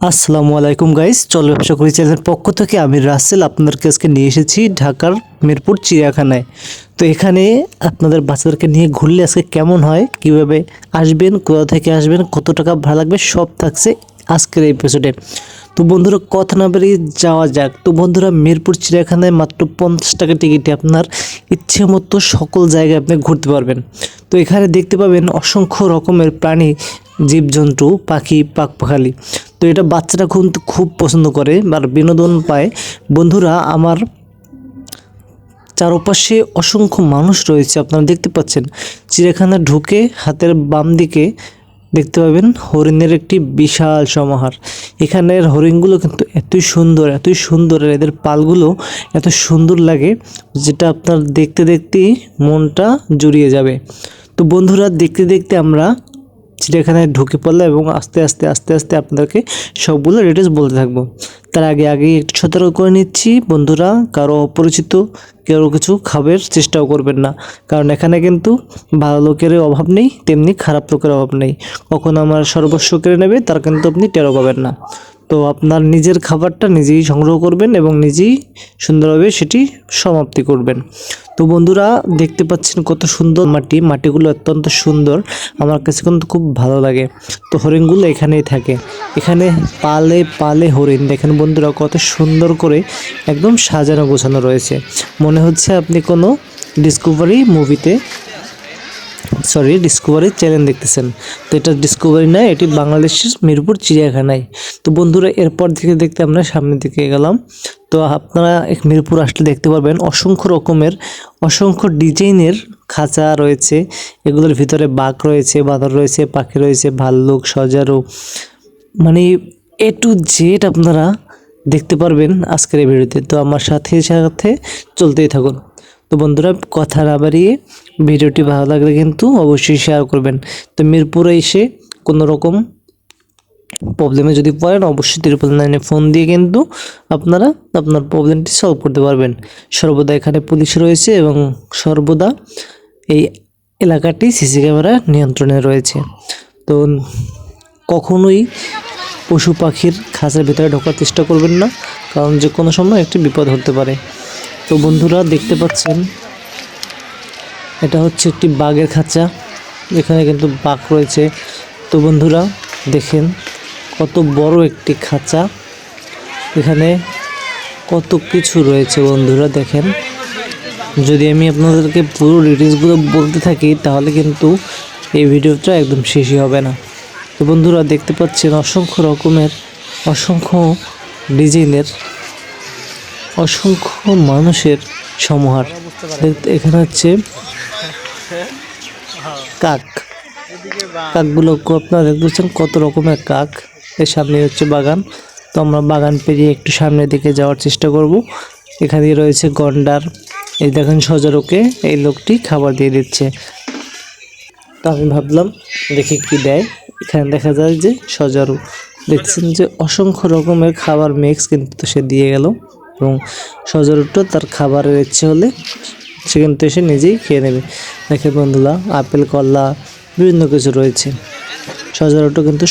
আসসালামু আলাইকুম গাইস, চলো ব্যবসা করি চ্যানেলের পক্ষ থেকে আমি রাসেল আপনাদেরকে আজকে নিয়ে এসেছি ঢাকার মিরপুর চিড়িয়াখানায়। তো এখানে আপনাদের বাচ্চাদেরকে নিয়ে ঘুরলে আজকে কেমন হয়, কিভাবে আসবেন, কোথা থেকে আসবেন, কত টাকা ভাড়া লাগবে, সব থাকছে আজকের এই এপিসোডে। তো বন্ধুরা কথা না বেরিয়ে যাওয়া যাক। তো বন্ধুরা মিরপুর চিড়িয়াখানায় মাত্র 50 টাকা টিকিটে আপনার ইচ্ছে মতো সকল জায়গায় আপনি ঘুরতে পারবেন। তো এখানে দেখতে পাবেন অসংখ্য রকমের প্রাণী, জীবজন্তু, পাখি, পাখপাখালি। তো এটা বাচ্চারা খুব পছন্দ করে আর বিনোদন পায়। বন্ধুরা আমার চারপাশে অসংখ্য মানুষ রয়েছে, আপনারা দেখতে পাচ্ছেন। চিড়িয়াখানা ঢুকে হাতের বাম দিকে দেখতে পাবেন হরিণের একটি বিশাল সমাহার। এখানের হরিণগুলো কিন্তু এতই সুন্দর, আর এদের পালগুলো এত সুন্দর লাগে যেটা আপনার দেখতে দেখতেই মনটা জুড়িয়ে যাবে। তো বন্ধুরা দেখতে দেখতে আমরা চিড়িয়াখানায় ঢুকে পড়লাম এবং আস্তে আস্তে আপনাদেরকে সবগুলো ডিটেলস বলতে থাকবো। তার আগে একটু সতর্ক করে নিচ্ছি বন্ধুরা, কারো অপরিচিত কেউ কিছু খাবার চেষ্টাও করবেন না, কারণ এখানে কিন্তু ভালো লোকের অভাব নেই, তেমনি খারাপ লোকের অভাব নেই। কখন আমার সর্বস্ব কেড়ে নেবে তার কিন্তু আপনি টেরও পাবেন না। তো আপনার নিজের খাবারটা নিজেই সংগ্রহ করবেন এবং নিজেই সুন্দরভাবে সেটি সমাপ্তি করবেন। তো বন্ধুরা দেখতে পাচ্ছেন কত সুন্দর মাটিগুলো অত্যন্ত সুন্দর, আমার কাছে কিন্তু খুব ভালো লাগে। তো হরিণগুলো এখানেই থাকে, এখানে পালে পালে হরিণ। দেখেন বন্ধুরা কত সুন্দর করে একদম সাজানো গোছানো রয়েছে, মনে হচ্ছে আপনি কোনো ডিসকভারি চ্যানেল দেখতেছেন। তো এটা ডিসকভারি নয়, এটি বাংলাদেশের মিরপুর চিড়িয়াখানায়। তো বন্ধুরা এরপর দেখতে আমরা সামনের দিকে গেলাম। তো আপনারা মিরপুর আসলে দেখতে পারবেন অসংখ্য ডিজাইনের খাঁচা রয়েছে। এগুলোর ভিতরে বাঘ রয়েছে, বাঁদর রয়েছে, পাখি রয়েছে, ভাল্লুক, সজারু, মানে এ টু জেড আপনারা দেখতে পারবেন আজকের এই ভিডিওতে। তো আমার সাথে চলতেই থাকুন। তো বন্ধুরা কথা না বাড়িয়ে ভিডিওটি ভালো লাগলে কিন্তু অবশ্যই শেয়ার করবেন। তো মিরপুরে এসে কোনো রকম প্রবলেমে যদি পড়েন অবশ্যই 999 ফোন দিয়ে কিন্তু আপনারা আপনার প্রবলেমটি সলভ করতে পারবেন। সর্বদা এখানে পুলিশ রয়েছে এবং সর্বদা এই এলাকাটি সিসি ক্যামেরা নিয়ন্ত্রণে রয়েছে। তো কখনোই পশু পাখির খাঁচার ভিতরে ঢোকার চেষ্টা করবেন না, কারণ যে কোনো সময় একটি বিপদ হতে পারে। তো বন্ধুরা দেখতে পাচ্ছেন এটা হচ্ছে একটি বাঘের খাঁচা, এখানে কিন্তু বাঘ রয়েছে। তো বন্ধুরা দেখেন কত বড় একটি খাঁচা, এখানে কত কিছু রয়েছে। বন্ধুরা দেখেন, যদি আমি আপনাদেরকে পুরো ডিটেলসগুলো বলতে থাকি তাহলে কিন্তু এই ভিডিওটা একদম শেষই হবে না। তো বন্ধুরা দেখতে পাচ্ছেন অসংখ্য রকমের, অসংখ্য ডিজাইনের, অসংখ্য মানুষের সমাহার। এখানে হচ্ছে কাকগুলো আপনারা দেখতে পাচ্ছেন কত রকমের কাক। এর সামনে হচ্ছে বাগান। তো আমরা বাগান পেরিয়ে একটু সামনের দিকে যাওয়ার চেষ্টা করব। এখানে রয়েছে গন্ডার, এই দেখেন সজারুকে এই লোকটি খাবার দিয়ে দিচ্ছে। তো আমি ভাবলাম দেখি কি দেয়। এখানে দেখা যায় যে সজারু, দেখছেন যে অসংখ্য রকমের খাবার মিক্স কিন্তু সে দিয়ে গেল, এবং সজারুটা তার খাবারের ইচ্ছে হলে সে কিন্তু এসে নিজেই খেয়ে নেবে। দেখে বন্ধুরা আপেল, কলা, বিভিন্ন কিছু রয়েছে। সজারুটা কিন্তু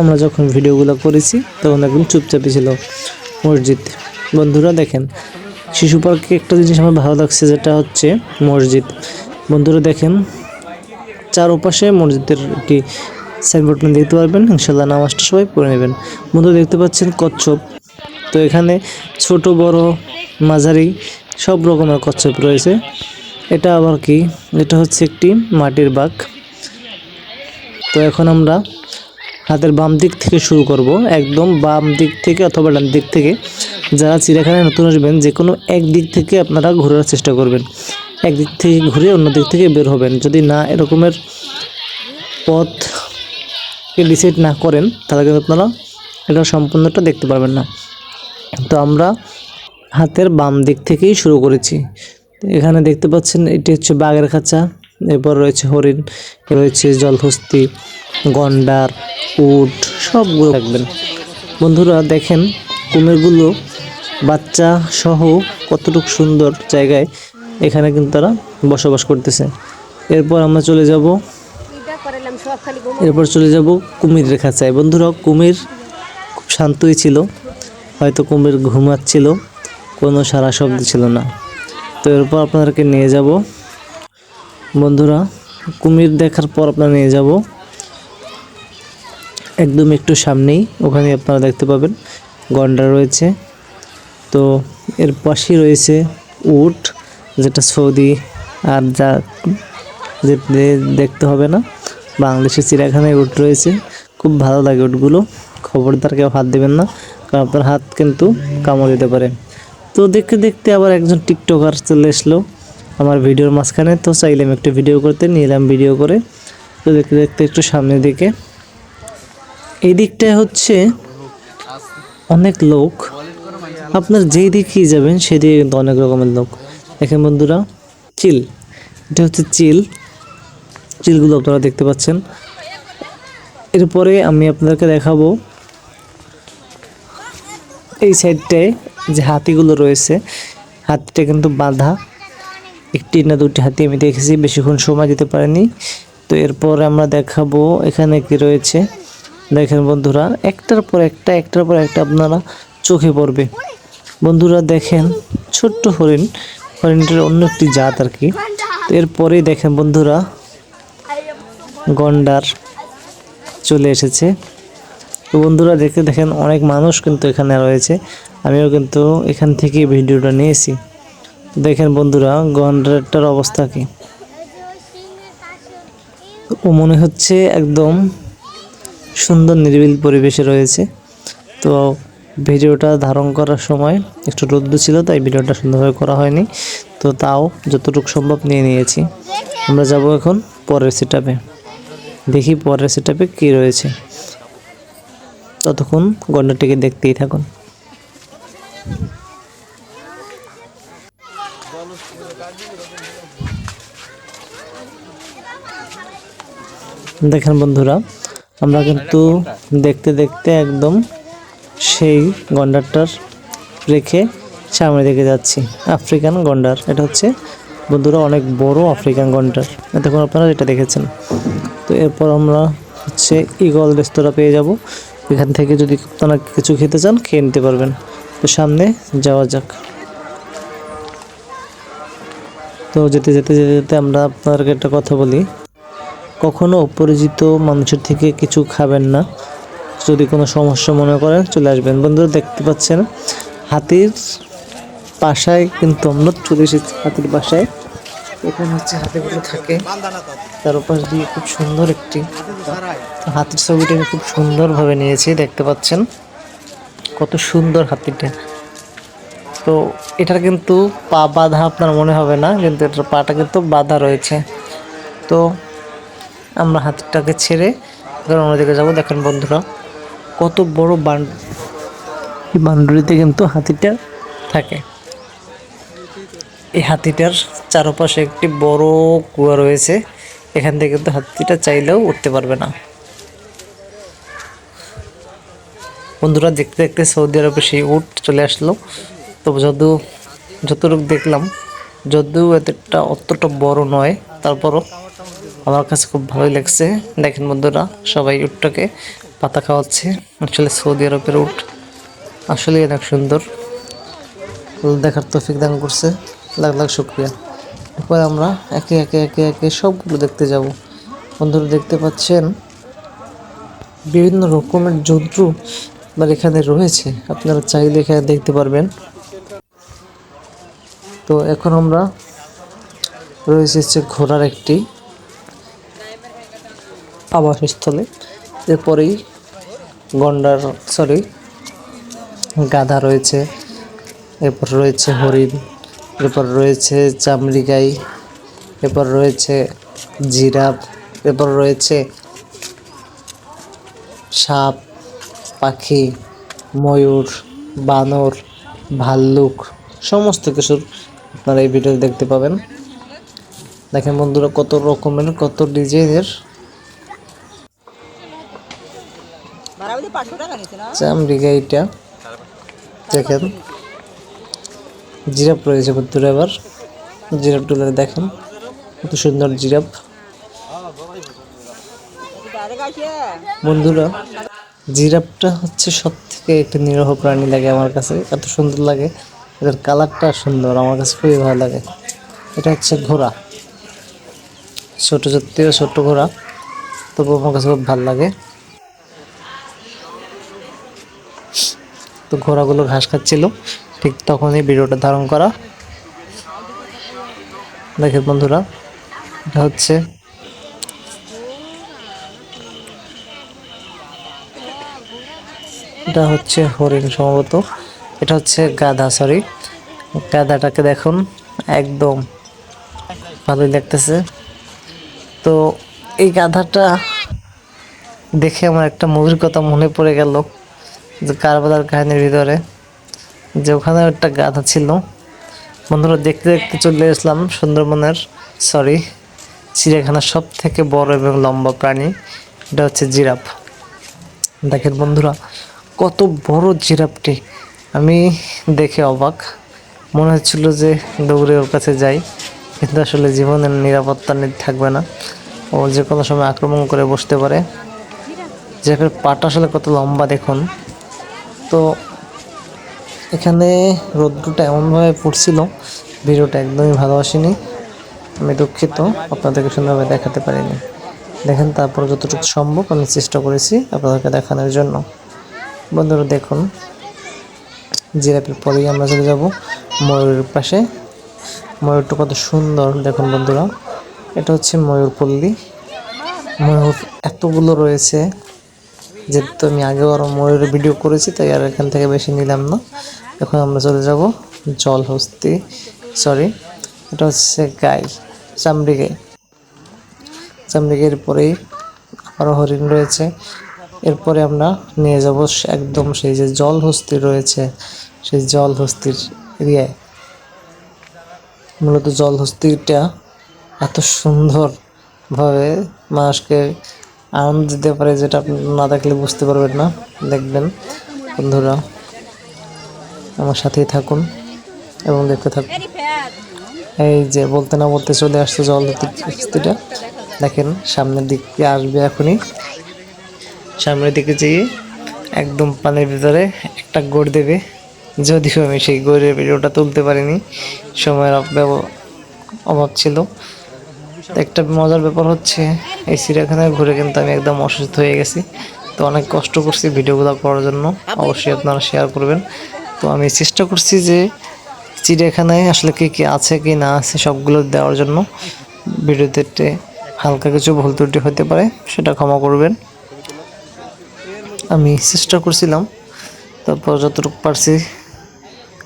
আমরা যখন ভিডিওগুলো করেছি তখন একদম চুপচাপই ছিল। মসজিদ বন্ধুরা দেখেন, শিশু পার্কে একটা জিনিস আমার ভালো লাগছে, যেটা হচ্ছে মসজিদ। বন্ধুরা দেখেন চারপাশে মসজিদের একটি সাইনবোর্ড দেখতে পারবেন, ইনশাল্লাহ নামাজটা সবাই পড়ে নেবেন। বন্ধুরা দেখতে পাচ্ছেন কচ্ছপ। তো এখানে ছোট বড় মাঝারি সব রকমের কচ্ছপ রয়েছে। এটা আবার কি, এটা হচ্ছে একটি মাটির বাঘ। তো এখন আমরা হাতের বাম দিক থেকে শুরু করব, একদম বাম দিক থেকে অথবা ডান দিক থেকে। যারা চিড়িয়াখানায় নতুন আসবেন যে কোনো এক দিক থেকে আপনারা ঘোরার চেষ্টা করবেন, এক দিক থেকে ঘুরে অন্য দিক থেকে বের হবেন। যদি না এরকমের পথকে ডিসাইড না করেন তাহলে কিন্তু আপনারা এটা সম্পূর্ণটা দেখতে পারবেন না। তো আমরা হাতের বাম দিক থেকেই শুরু করেছি। এখানে দেখতে পাচ্ছেন এটি হচ্ছে বাঘের খাঁচা, এরপর রয়েছে হরিণ, রয়েছে জলহস্তি, গন্ডার, উট, সবগুলো থাকবেন। বন্ধুরা দেখেন কুমিরগুলো বাচ্চা সহ কতটুকু সুন্দর জায়গায় এখানে কিন্তু তারা বসবাস করতেছে। এরপর আমরা চলে যাব কুমিরের খাঁচায়। বন্ধুরা কুমির খুব শান্তই ছিল, হয়তো কুমির ঘুমাচ্ছিল, কোনো সারা শব্দ ছিল না। তো এরপর আপনাদেরকে নিয়ে যাব বন্ধুরা, কুমির দেখার পর আপনারা নিয়ে যাব একদম একটু সামনেই, ওখানে আপনারা দেখতে পাবেন গন্ডার রয়েছে। তো এর পাশেই রয়েছে উট, যেটা সৌদি আর যা যে দেখতে হবে না, বাংলাদেশের চিড়িয়াখানায় উট রয়েছে। খুব ভালো লাগে উটগুলো, খবরদার কেউ হাত দেবেন না, কারণ আপনার হাত কিন্তু কামড় দিতে পারে। তো দেখতে দেখতে আবার একজন টিকটকার চলে আসলো আমার ভিডিওর মাঝখানে। তো চাইলাম একটু ভিডিও করতে, নিলাম ভিডিও করে। তো দেখতে দেখতে একটু সামনের দিকে, এই দিকটায় হচ্ছে অনেক লোক, আপনার যেই দিকেই যাবেন সেদিকে কিন্তু অনেক রকমের লোক। দেখেন বন্ধুরা, চিল, এটা হচ্ছে চিলগুলো আপনারা দেখতে পাচ্ছেন। এরপরে আমি আপনাদেরকে দেখাবো এই সাইডটায় যে হাতিগুলো রয়েছে, হাতিটা কিন্তু বাঁধা, একটি না দুটি হাতি আমি দেখেছি, বেশিক্ষণ সময় দিতে পারিনি। তো এরপর আমরা দেখাবো এখানে কি রয়েছে। দেখেন বন্ধুরা, একটার পর একটা আপনারা চোখে পড়বে। বন্ধুরা দেখেন, ছোট্ট হরিণটার অন্য একটি জাত আর কি। তো এরপরেই দেখেন বন্ধুরা, গন্ডার চলে এসেছে। তো বন্ধুরা দেখতে দেখেন অনেক মানুষ কিন্তু এখানে রয়েছে, আমিও কিন্তু এখান থেকে ভিডিওটা নিয়েছি। দেখেন বন্ধুরা, গন্ডারটার অবস্থা কি, ও মনে হচ্ছে একদম সুন্দর নিরিবিলি পরিবেশে রয়েছে। তো ভিডিওটা ধারণ করার সময় একটু রোদ্দুর ছিল, তাই ভিডিওটা সুন্দরভাবে করা হয়নি। তো তাও যতটুকু সম্ভব নিয়ে নিয়েছি। আমরা যাব এখন পরের সেটআপে, দেখি পরের সেটআপে কী রয়েছে। ততক্ষণ গন্ডারটিকে দেখতেই থাকুন। দেখেন বন্ধুরা, আমরা কিন্তু দেখতে দেখতে একদম সেই গন্ডারটার রেখে সামনে দিকে যাচ্ছি। আফ্রিকান গন্ডার, এটা হচ্ছে বন্ধুরা অনেক বড় আফ্রিকান গন্ডার, এতক্ষণ আপনারা এটা দেখেছেন। তো এরপর আমরা হচ্ছে ঈগল রেস্তোরাঁ পেয়ে যাব, এখান থেকে যদি আপনারা কিছু খেতে চান খেয়ে নিতে পারবেন। তো সামনে যাওয়া যাক। তো যেতে যেতে যেতে যেতে আমরা আপনাদেরকে একটা কথা বলি, কখনো অপরিচিত মানুষের থেকে কিছু খাবেন না। যদি কোনো সমস্যা মনে করেন চলে আসবেন। বন্ধুরা দেখতে পাচ্ছেন হাতির বাসায় কিন্তু আমরা চলে এসেছি, হাতির বাসায়। এখানে হচ্ছে হাতিগুলো থাকে, তার পাশ দিয়ে খুব সুন্দর একটি হাতির ছবিটা আমি খুব সুন্দরভাবে নিয়েছি, দেখতে পাচ্ছেন কত সুন্দর হাতিটা। তো এটার কিন্তু পা বাঁধা আপনার মনে হবে না, কিন্তু এটার পাটা কিন্তু বাঁধা রয়েছে। তো আমরা হাতিটাকে ছেড়ে অন্যদিকে যাবো। দেখেন বন্ধুরা, কত বড় বাউন্ডারিতে কিন্তু হাতিটা থাকে। এই হাতিটার চারপাশে একটি বড় কুয়া রয়েছে, এখান থেকে কিন্তু হাতিটা চাইলেও উঠতে পারবে না। বন্ধুরা দেখতে দেখতে সৌদি আরবে সেই উট চলে আসলো। তো যতটুকু দেখলাম, যদিও এতটা অতটা বড় নয়, তারপরও আমার কাছে খুব ভালোই লাগছে। দেখেন বন্ধুরা, সবাই উটটাকে পাতা খাওয়াচ্ছে। আসলে সৌদি আরবের উট আসলে অনেক সুন্দর, দেখার তৌফিক দান করছে, লাখ লাখ শুকরিয়া। এরপর আমরা একে একে একে একে সবগুলো দেখতে যাব। বন্ধুরা দেখতে পাচ্ছেন বিভিন্ন রকমের জন্তু আপনার এখানে রয়েছে, আপনারা চাইলে এখানে দেখতে পারবেন। তো এখন আমরা রয়েছে হচ্ছে ঘোড়ার একটি আবাসস্থলে। এরপরেই গাধা রয়েছে, এরপর রয়েছে হরিণ, এরপর রয়েছে চামড়ি গাই, এরপর রয়েছে জিরাফ, এরপর রয়েছে সাপ, পাখি, ময়ূর, বানর, ভাল্লুক, সমস্ত কিছুর আপনারা এই ভিডিও দেখতে পাবেন। দেখেন বন্ধুরা, কত রকমের কত ডিজাইনের চামড়ি গাইটা। দেখেন জিরাফ রয়েছে বন্ধুরা, এবার জিরাফ তুলে দেখেন কত সুন্দর জিরাফ। বন্ধুরা জিরাফটা হচ্ছে সব থেকে একটা নিরীহ প্রাণী লাগে আমার কাছে, এত সুন্দর লাগে, এদের কালারটা সুন্দর, আমার কাছে খুবই ভালো লাগে। এটা হচ্ছে ঘোড়া, ছোট জাতীয় ছোট ঘোড়া, তবু আমার কাছে খুব ভালো লাগে। তো ঘোড়াগুলো ঘাস খাচ্ছিল, ঠিক তখনই ভিডিওটা ধারণ করা। দেখেন বন্ধুরা, এটা হচ্ছে হরিণ সম্ভবত, এটা হচ্ছে গাধা, সরি গাধাটাকে দেখুন, একদম ভালোই লাগতেছে। তো এই গাধাটা দেখে আমার একটা মুভির কথা মনে পড়ে গেল, যে কারবালার কাহিনীর ভিতরে, যে ওখানে একটা গাধা ছিল। বন্ধুরা দেখতে দেখতে চলে আসলাম সুন্দরবনের, সরি চিড়িয়াখানার সব থেকে বড় এবং লম্বা প্রাণী, এটা হচ্ছে জিরাফ। দেখেন বন্ধুরা, কত বড় জিরাফটি, আমি দেখে অবাক, মনে হচ্ছিল যে দৌড়ে ওর কাছে যাই, কিন্তু আসলে জীবনের নিরাপত্তা থাকবে না, ও যে কোনো সময় আক্রমণ করে বসতে পারে। জিরাফের পাটা আসলে কত লম্বা দেখুন। তো এখানে রোদ্রটা এমনভাবে পড়ছিল, ভিডিওটা একদমই ভালো আসেনি, আমি দুঃখিত, আপনাদেরকে সুন্দরভাবে দেখাতে পারিনি। দেখেন, তারপর যতটুকু সম্ভব আমি চেষ্টা করেছি আপনাদেরকে দেখানোর জন্য। বন্ধুরা দেখুন, জিরাফের পরেই আমরা চলে যাব ময়ূরের পাশে। ময়ূরটা কত সুন্দর দেখুন বন্ধুরা, এটা হচ্ছে ময়ূরপল্লী। ময়ূর এতগুলো রয়েছে, যেহেতু আমি আগেও আরও ময়ূরের ভিডিও করেছি, তাই আর এখান থেকে বেশি নিলাম না। এখন আমরা চলে যাব জলহস্তি, সরি এটা হচ্ছে গাই, চামড়ি গাই। চামড়ি গাইয়ের পরেই আরও হরিণ রয়েছে। এরপরে আমরা নিয়ে যাব একদম সেই যে জলহস্তি রয়েছে, সেই জলহস্তির এরিয়ায়। মূলত জলহস্তিটা এত সুন্দরভাবে মানুষকে আনন্দ দিতে পারে, যেটা আপনি না দেখলে বুঝতে পারবেন না। দেখবেন বন্ধুরা, আমার সাথেই থাকুন এবং দেখতে থাকুন। এই যে বলতে না বলতে চলে আসছে জলহস্তিটা, দেখেন সামনের দিকে আসবে এখনই, সামনের দিকে যেয়ে একদম পানির ভিতরে একটা গোড় দেবে। যদিও আমি সেই গোড়ের ভিডিওটা তুলতে পারিনি, সময়ের অভাব ছিল। একটা মজার ব্যাপার হচ্ছে, এই চিড়িয়াখানায় ঘুরে কিন্তু আমি একদম অসুস্থ হয়ে গেছি। তো অনেক কষ্ট করছি ভিডিওগুলো করার জন্য, অবশ্যই আপনারা শেয়ার করবেন। তো আমি চেষ্টা করছি যে চিড়িয়াখানায় আসলে কী কী আছে কি না আছে সবগুলো দেওয়ার জন্য। ভিডিওতে হালকা কিছু ভুল ত্রুটি হতে পারে, সেটা ক্ষমা করবেন। আমি চেষ্টা করছিলাম, তারপর যতটুকু পারছি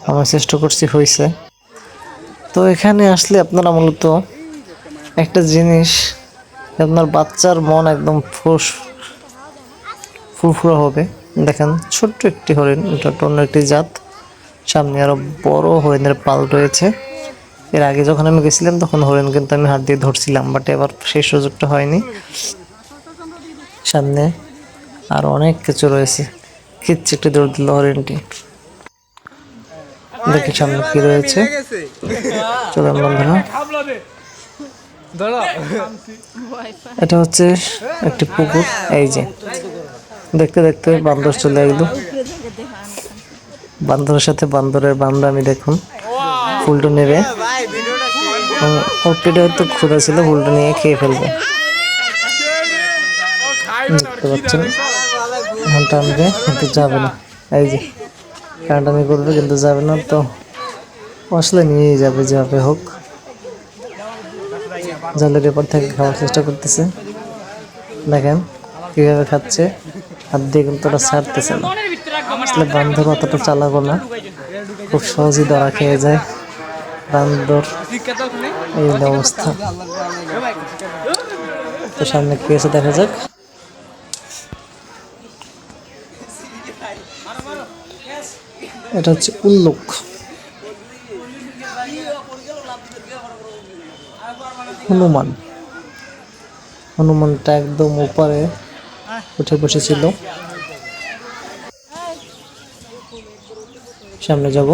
আমার চেষ্টা করছি, হয়েছে। তো এখানে আসলে আপনারা মূলত একটা জিনিস, আপনার বাচ্চার মন একদম ফুরফুরা হবে। দেখেন ছোট্ট একটি হরিণ, এটা অন্য একটি জাত, সামনে আরো বড় হরিণের পাল রয়েছে। এর আগে যখন আমি গেছিলাম তখন হরিণ কিন্তু আমি হাত দিয়ে ধরছিলাম, বাট এবার সেই সুযোগটা হয়নি। সামনে আর অনেক কিছু রয়েছে, কিচ্ছুটি দৌড় দিল হরিণটি। দেখি সামনে কি রয়েছে, চলুন বন্ধুরা। এটা হচ্ছে একটি পুকুর, এই যে দেখতে দেখতে বান্দর চলে এলো, বান্দরের সাথে বান্দরের বান্দামি দেখুন, ফুলটা নেবে, ওর পেটে হয়তো ক্ষুধা ছিল, ফুলটা নিয়ে খেয়ে ফেলবে। দেখতে পাচ্ছেন, এখন টানবে কিন্তু যাবে না, এই যে টানাটানি করবে কিন্তু যাবে না, তো আসলে নিয়েই যাবে যেভাবে হোক। জালের এপার থেকে খাওয়ার চেষ্টা করতেছে, দেখেন কিভাবে খাচ্ছে, হাত দিয়ে কিন্তু ওটা ছাড়তেছে না। আসলে বান্দর অতটা চালাবো না, খুব সহজেই ধরা খেয়ে যায় বান্দর, এই অবস্থা। তো সামনে কি আছে দেখা যাক। এটা হচ্ছে উল্লুক, হনুমানটা একদম উপরে উঠে বসেছিল। সামনে যাব,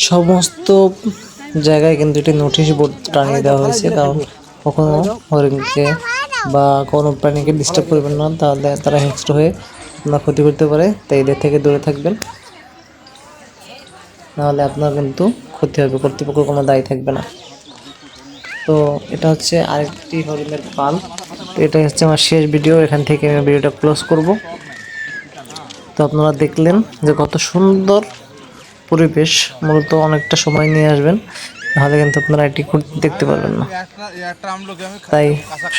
সমস্ত জায়গায় কিন্তু এটি নোটিশ বোর্ড টানিয়ে দেওয়া হয়েছে, কারণ কখনো হরিণকে বা কোনো প্রাণীকে ডিস্টার্ব করবেন না, তাহলে তারা হিংস্র হয়ে আপনার ক্ষতি করতে পারে। তাই এদের থেকে দূরে থাকবেন, নাহলে আপনার কিন্তু ক্ষতি হবে, কর্তৃপক্ষ কোনো দায়ী থাকবে না। তো এটা হচ্ছে আরেকটি হরিণের পাল। তো এটাই হচ্ছে আমার শেষ ভিডিও, এখান থেকে আমি ভিডিওটা ক্লোজ করব। তো আপনারা দেখলেন যে কত সুন্দর পরিবেশ, মূলত অনেকটা সময় নিয়ে আসবেন, নাহলে কিন্তু আপনারা এটি দেখতে পারবেন না। তাই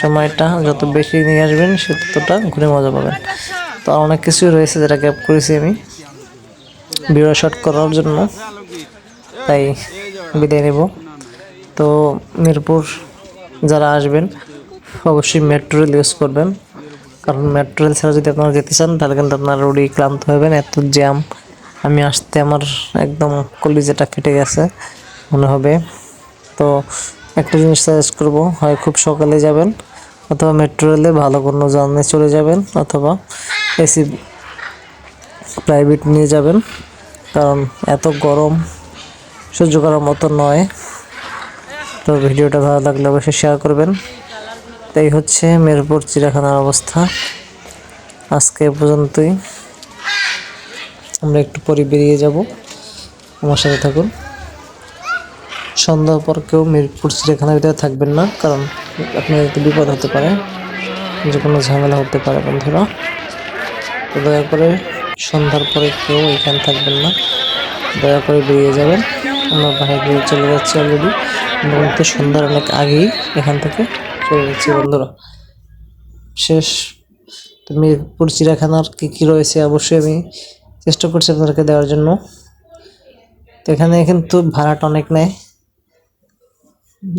সময়টা যত বেশি নিয়ে আসবেন সে ততটা ঘুরে মজা পাবেন। তো অনেক কিছুই রয়েছে যেটা গ্যাপ করেছি আমি ভিডিও শর্ট করার জন্য, তাই বিদায় নেব। তো মিরপুর যারা আসবেন অবশ্যই মেট্রো রেল ইউজ করবেন, কারণ মেট্রো রেল ছাড়া যদি আপনারা যেতে চান তাহলে কিন্তু আপনারা রোডেই ক্লান্ত হবেন, এত জ্যাম। আমি আসতে আমার একদম কলিজাটা ফেটে গেছে মনে হবে। তো একটা জিনিস সাজেস্ট করবো, হয় খুব সকালে যাবেন অথবা মেট্রো রেলে ভালো কোনো জার্নি চলে যাবেন, অথবা এসি প্রাইভেট নিয়ে যাবেন, কারণ এত গরম সহ্য করার মতো নয়। তো ভিডিওটা ভালো লাগলে অবশ্যই শেয়ার করবেন। তাই হচ্ছে মিরপুর চিড়িয়াখানার অবস্থা। আজকে এ পর্যন্তই, আমরা একটু পরে বেরিয়ে যাব, আমার সাথে থাকুন। সন্ধ্যার পর কেউ মিরপুর চিড়িয়াখানার ভিতরে থাকবেন না, কারণ আপনার একটু বিপদ হতে পারে, যে কোনো ঝামেলা হতে পারে বন্ধুরা। তো দয়া করে সন্ধ্যার পরে কেউ এখানে থাকবেন না, দয়া করে বেরিয়ে যাবেন। আমরা বাইরে চলে যাচ্ছি অলরেডি, কিন্তু সন্ধ্যার অনেক আগেই এখান থেকে চলে যাচ্ছি বন্ধুরা। শেষ। তো মিরপুর চিড়িয়াখানার কী রয়েছে অবশ্যই আমি চেষ্টা করছি আপনাদেরকে দেওয়ার জন্য। তো এখানে কিন্তু ভাড়াটা অনেক নেয়।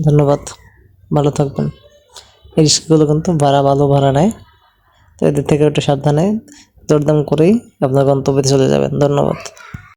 ধন্যবাদ, ভালো থাকবেন। এই রিস্কগুলো কিন্তু ভালো ভাড়া নেয়, তো এদের থেকে একটু সাবধানে দরদাম করেই আপনার গন্তব্যে চলে যাবেন। ধন্যবাদ।